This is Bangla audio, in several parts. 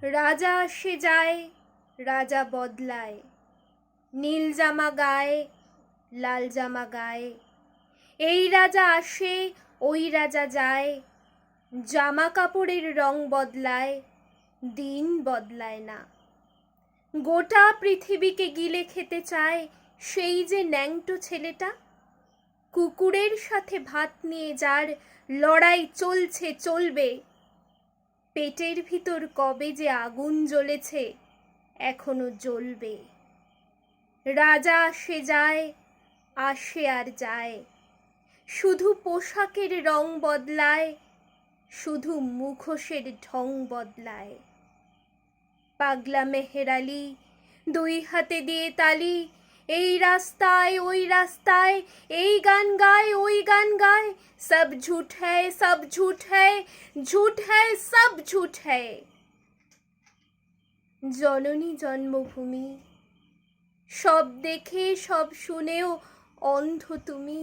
রাজা আসে যায়, রাজা বদলায়, নীল জামা গায়ে, লাল জামা গায়ে। এই রাজা আসে, ওই রাজা যায়, জামা কাপড়ের রং বদলায়, দিন বদলায় না। গোটা পৃথিবীকে গিলে খেতে চায় সেই যে ন্যাংটো ছেলেটা, কুকুরের সাথে ভাত নিয়ে যার লড়াই চলছে চলবে। পেটের ভিতর কবে যে আগুন জ্বলেছে, এখনো জ্বলবে। রাজা আসে যায়, আসে আর যায়, শুধু পোশাকের রং বদলায়, শুধু মুখোশের ঢং বদলায়। পাগলা মেহের আলী দুই হাতে দিয়ে তালি, এই রাস্তায় ওই রাস্তায়, এই গান গায় ওই গান গায়, সব ঝুঠ হ্যায় সব ঝুঠ হ্যায়, ঝুঠ হ্যায় সব ঝুঠ হ্যায়। জননী জন্মভূমি, সব দেখে সব শুনেও অন্ধ তুমি,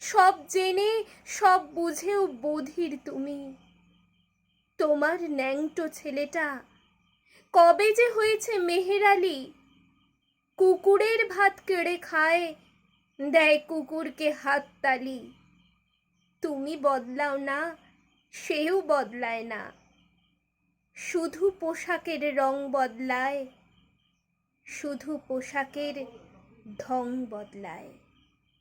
সব জেনে সব বুঝেও বধির তুমি। তোমার ন্যাংটো ছেলেটা কবে যে হয়েছে মেহের আলী, কুকুরের ভাত কেড়ে খায়, দেয় কুকুরকে হাততালি। তুমি বদলাও না, সেও বদলায় না, শুধু পোশাকের রং বদলায়, শুধু পোশাকের ঢং বদলায়।